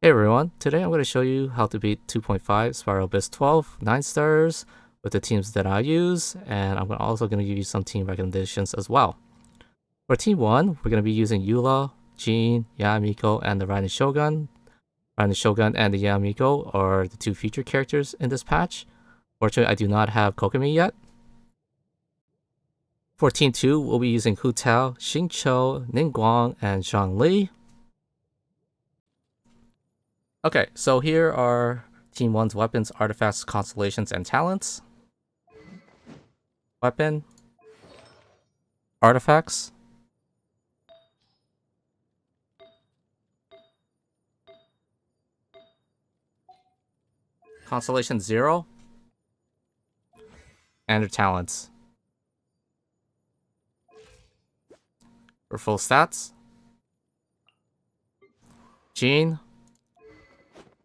Hey everyone, today I'm going to show you how to beat 2.5 Spiral Abyss 12 9 stars with the teams that I use, and I'm also going to give you some team recommendations as well. For team 1, we're going to be using Eula, Jin, Yae Miko, and the Raiden Shogun. Raiden Shogun and the Yae Miko are the two featured characters in this patch. Fortunately, I do not have Kokomi yet. For team 2, we'll be using HuTao, Xinqui, Ningguang, and Zhongli. Okay, so here are Team 1's weapons, artifacts, constellations, and talents. Weapon. Artifacts. Constellation 0. And their talents. For full stats. Jin.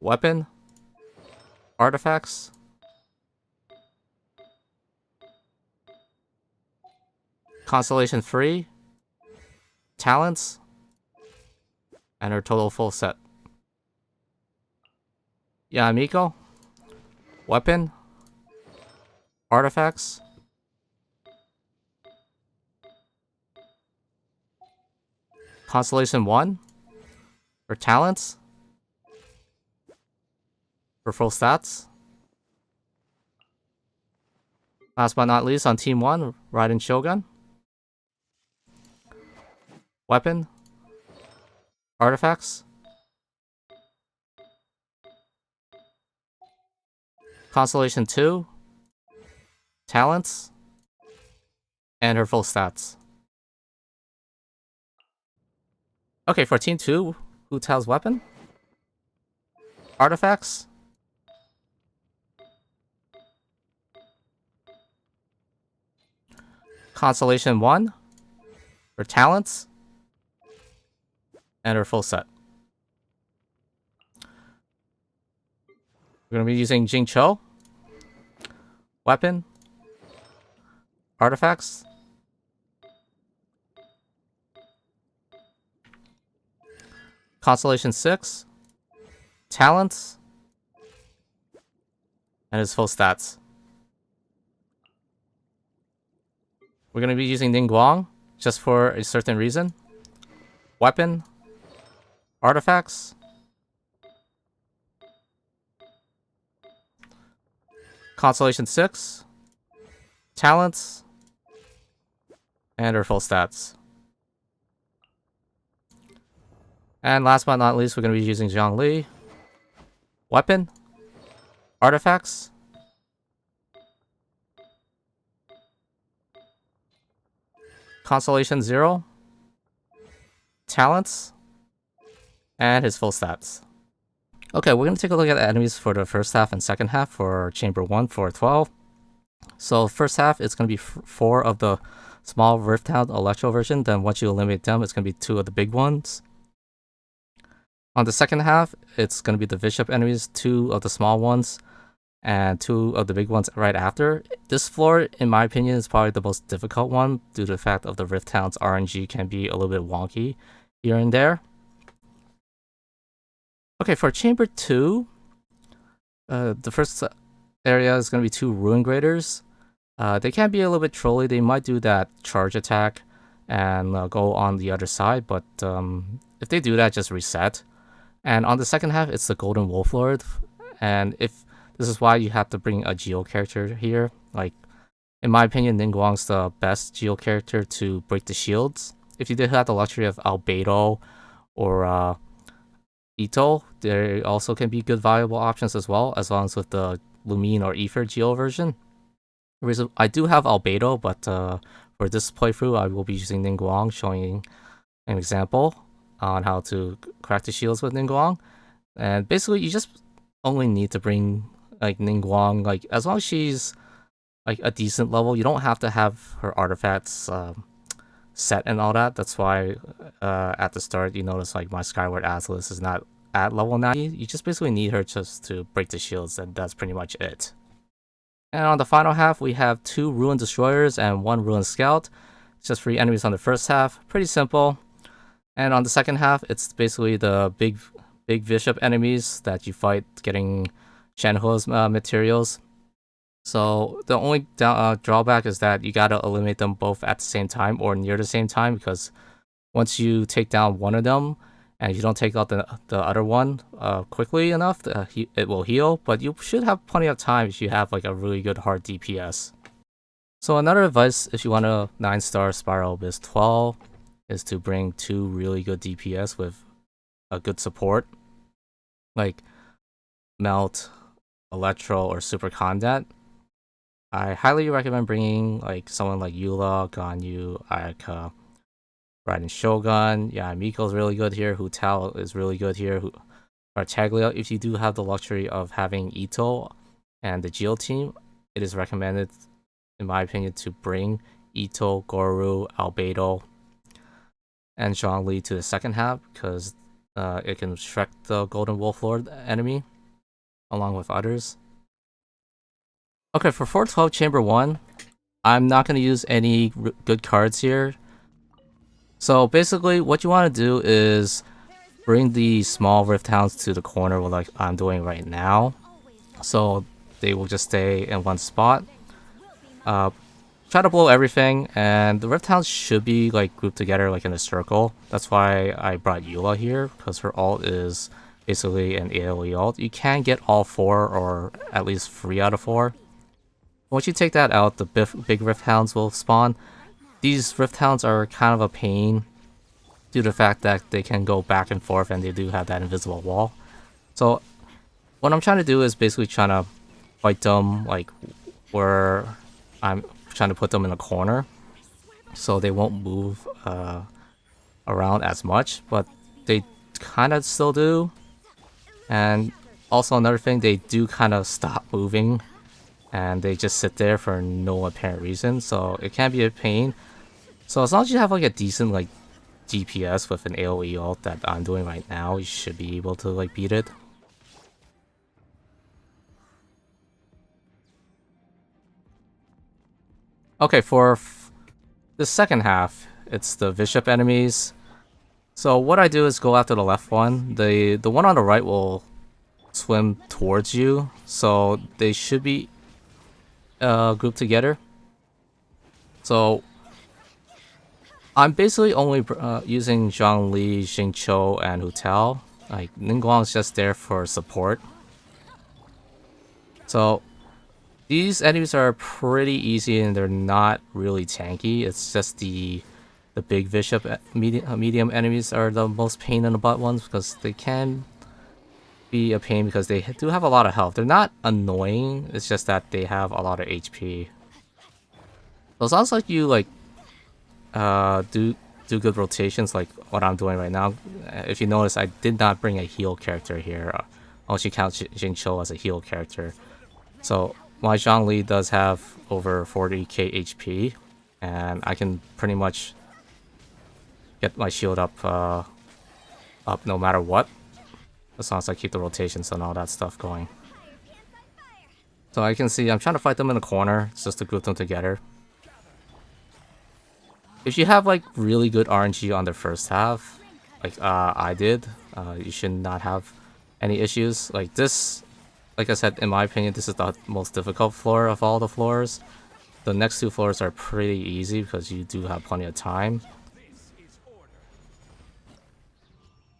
Weapon, artifacts, constellation 3, talents, and her total full set. Yae Miko, weapon, artifacts, constellation 1, her talents, for full stats. Last but not least, on Team 1, Raiden Shogun. Weapon. Artifacts. Constellation 2. Talents. And her full stats. Okay, for Team 2, HuTao's weapon. Artifacts. Constellation 1, her talents, and her full set. We're going to be using Xinqui, weapon, artifacts, Constellation 6, talents, and his full stats. We're going to be using Ningguang just for a certain reason. Weapon, artifacts, Constellation 6, talents, and her full stats. And last but not least, we're going to be using Zhongli. Weapon, artifacts, Constellation 0, talents, and his full stats. Okay, we're going to take a look at the enemies for the first half and second half for Chamber 1 for 12. So first half, it's going to be 4 of the small Rifthound Electro version. Then once you eliminate them, it's going to be 2 of the big ones. On the second half, it's going to be the Bishop enemies, 2 of the small ones, and 2 of the big ones right after. This floor, in my opinion, is probably the most difficult one due to the fact of the Rifthound's RNG can be a little bit wonky here and there. Okay, for Chamber 2, the first area is going to be 2 Ruin Graders. They can be a little bit trolly. They might do that charge attack and go on the other side, but if they do that, just reset. And on the second half, it's the Golden Wolf Lord, and this is why you have to bring a Geo character here. Like, in my opinion, Ningguang's the best Geo character to break the shields. If you did have the luxury of Albedo or Ito, there also can be good viable options as well as with the Lumine or Ether Geo version. I do have Albedo, but for this playthrough, I will be using Ningguang, showing an example on how to crack the shields with Ningguang. And basically, you just only need to bring like Ningguang, like as long as she's like a decent level, you don't have to have her artifacts set and all that. That's why at the start you notice like my Skyward Atlas is not at level 90. You just basically need her just to break the shields, and that's pretty much it. And on the final half, we have 2 Ruin Destroyers and 1 Ruin Scout. It's just 3 enemies on the first half, pretty simple. And on the second half, it's basically the big big bishop enemies that you fight getting Shenhua's materials. So the only drawback is that you gotta eliminate them both at the same time or near the same time, because once you take down one of them and you don't take out the other one quickly enough, it will heal. But you should have plenty of time if you have like a really good hard DPS. So another advice if you want a 9-star Spiral Abyss 12 is to bring 2 really good DPS with a good support, like Melt, Electro, or Super Combat. I highly recommend bringing like someone like Eula, Ganyu, Ayaka, Raiden Shogun Yae Miko is really good here. HuTao is really good here. Tartaglia, if you do have the luxury of having Ito and the Geo team, it is recommended, in my opinion, to bring Ito, Goru, Albedo, and Zhongli to the second half, because it can Shrek the Golden Wolf Lord enemy, along with others. Okay, for 412 Chamber 1, I'm not going to use any good cards here. So basically, what you want to do is bring the small Rift Hounds to the corner like I'm doing right now. So they will just stay in one spot. Try to blow everything, and the Rift Hounds should be like grouped together like in a circle. That's why I brought Eula here, because her ult is basically an AoE ult. You can get all 4 or at least 3 out of 4. Once you take that out, the big Rift Hounds will spawn. These Rift Hounds are kind of a pain due to the fact that they can go back and forth and they do have that invisible wall. So what I'm trying to do is basically trying to fight them like where I'm trying to put them in a corner so they won't move around as much, but they kind of still do. And also another thing, they do kind of stop moving and they just sit there for no apparent reason, so it can be a pain. So as long as you have like a decent like DPS with an AoE ult that I'm doing right now, you should be able to like beat it. Okay, for the second half, it's the bishop enemies. So what I do is go after the left one. The one on the right will swim towards you, so they should be grouped together. So I'm basically only using Zhongli, Xinqui, and HuTao. Like Ningguang is just there for support. So these enemies are pretty easy and they're not really tanky. It's just the big bishop medium enemies are the most pain in the butt ones, because they can be a pain because they do have a lot of health. They're not annoying, it's just that they have a lot of HP. So it sounds like you like do good rotations like what I'm doing right now. If you notice, I did not bring a heal character here. I only count Xinqui as a heal character. So my Zhongli does have over 40k HP, and I can pretty much get my shield up no matter what, as long as I keep the rotations and all that stuff going. So I can see I'm trying to fight them in the corner just to group them together. If you have like really good RNG on the first half, like I did, you should not have any issues. Like this, like I said, in my opinion, this is the most difficult floor of all the floors. The next 2 floors are pretty easy because you do have plenty of time.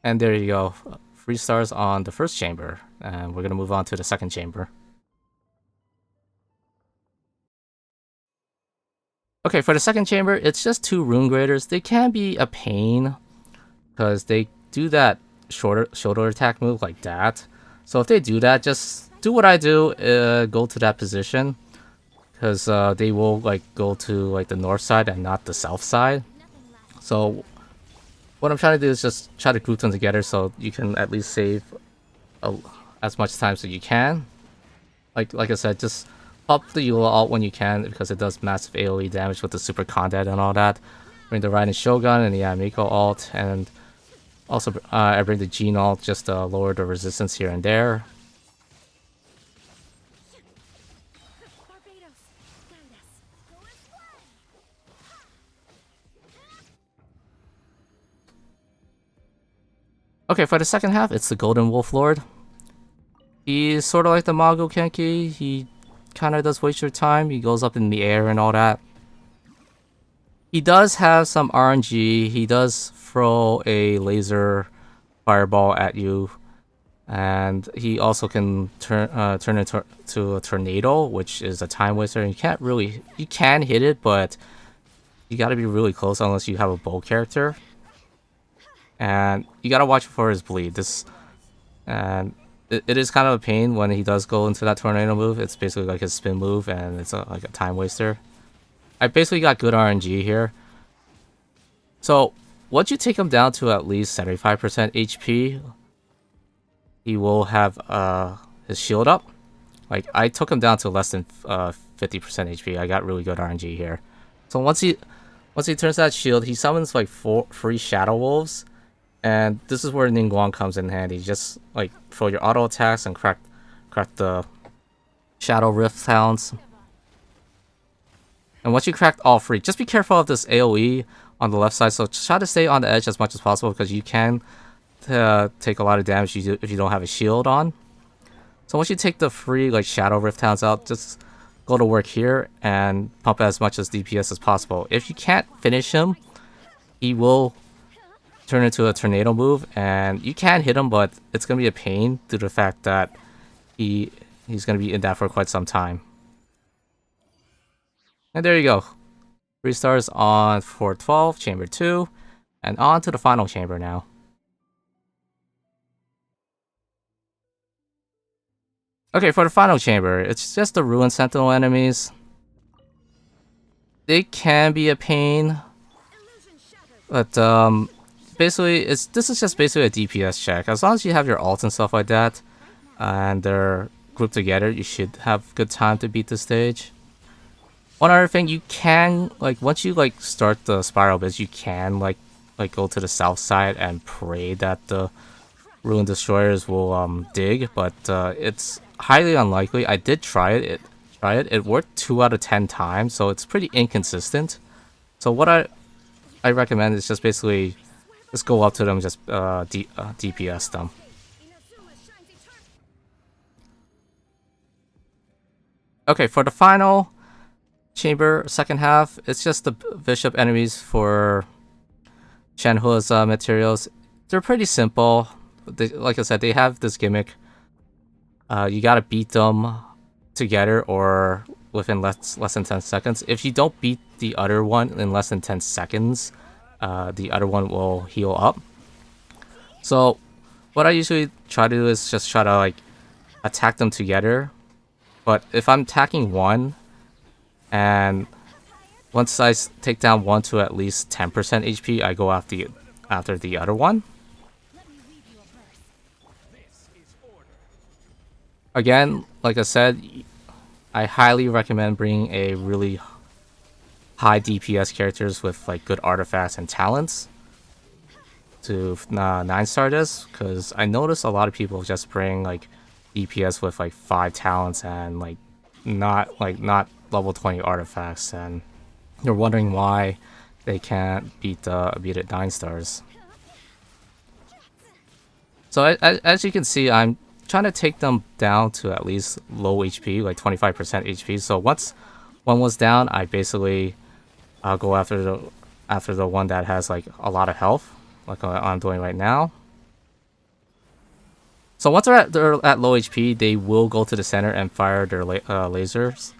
And there you go, 3 stars on the first chamber, and we're gonna move on to the second chamber. Okay, for the second chamber, it's just 2 rune graders. They can be a pain because they do that shoulder attack move like that. So if they do that, just do what I do, go to that position, because they will like go to like the north side and not the south side. So what I'm trying to do is just try to group them together so you can at least save as much time as you can. Like I said, just pop the Eula ult when you can, because it does massive AoE damage with the super combat and all that. Bring the Raiden Shogun and the Yae Miko ult, and also I bring the Jean ult just to lower the resistance here and there. Okay, for the second half, it's the Golden Wolf Lord. He's sort of like the Mago Xinqui. He kind of does waste your time. He goes up in the air and all that. He does have some RNG. He does throw a laser fireball at you, and he also can turn into a tornado, which is a time waster. And you can hit it, but you got to be really close unless you have a bow character, and you got to watch for his bleed. It is kind of a pain when he does go into that tornado move. It's basically like his spin move, and it's like a time waster. I basically got good RNG here. So once you take him down to at least 75% HP, he will have his shield up. Like, I took him down to less than 50% HP. I got really good RNG here. So once he turns that shield, he summons like 4 free Shadow Wolves. And this is where Ningguang comes in handy. Just like throw your auto attacks and crack the Shadow Rift Hounds. And once you crack all 3, just be careful of this AoE on the left side. So try to stay on the edge as much as possible, because you can take a lot of damage if you don't have a shield on. So once you take the free like Shadow Rift Hounds out, just go to work here and pump as much as DPS as possible. If you can't finish him, he will turn into a tornado move, and you can hit him, but it's gonna be a pain due to the fact that he's gonna be in that for quite some time. And there you go. 3 stars on 412, chamber 2, and on to the final chamber now. Okay, for the final chamber, it's just the Ruin Sentinel enemies. They can be a pain, but basically, this is just basically a DPS check. As long as you have your ults and stuff like that, and they're grouped together, you should have good time to beat the stage. One other thing, you can, like, once you like start the spiral bits, you can like go to the south side and pray that the Ruin Destroyers will dig, but it's highly unlikely. I did try it. It worked 2 out of 10 times, so it's pretty inconsistent. So what I recommend is just basically just go up to them, just DPS them. Okay, for the final chamber, second half, it's just the bishop enemies for Shenhua's materials. They're pretty simple. Like I said, they have this gimmick. You gotta beat them together or within less than 10 seconds. If you don't beat the other one in less than 10 seconds, the other one will heal up. So what I usually try to do is just try to like attack them together. But if I'm attacking one, and once I take down one to at least 10% HP, I go after the other one. Again, like I said, I highly recommend bringing a really high DPS characters with like good artifacts and talents to 9-star this, because I notice a lot of people just bring like DPS with like 5 talents and like not level 20 artifacts, and you're wondering why they can't beat it 9 stars. So as you can see, I'm trying to take them down to at least low HP, like 25% HP. So once one was down, I basically go after the one that has like a lot of health, like I'm doing right now. So once they're at low HP, they will go to the center and fire their lasers.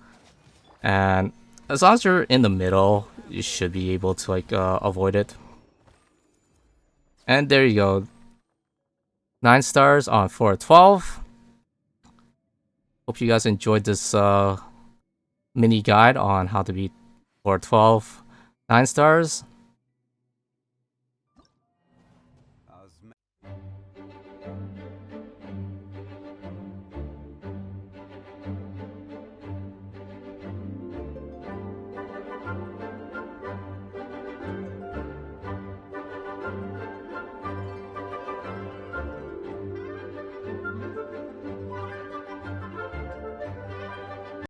And as long as you're in the middle, you should be able to like avoid it. And there you go. 9 stars on 412. Hope you guys enjoyed this mini guide on how to beat 412 9 stars.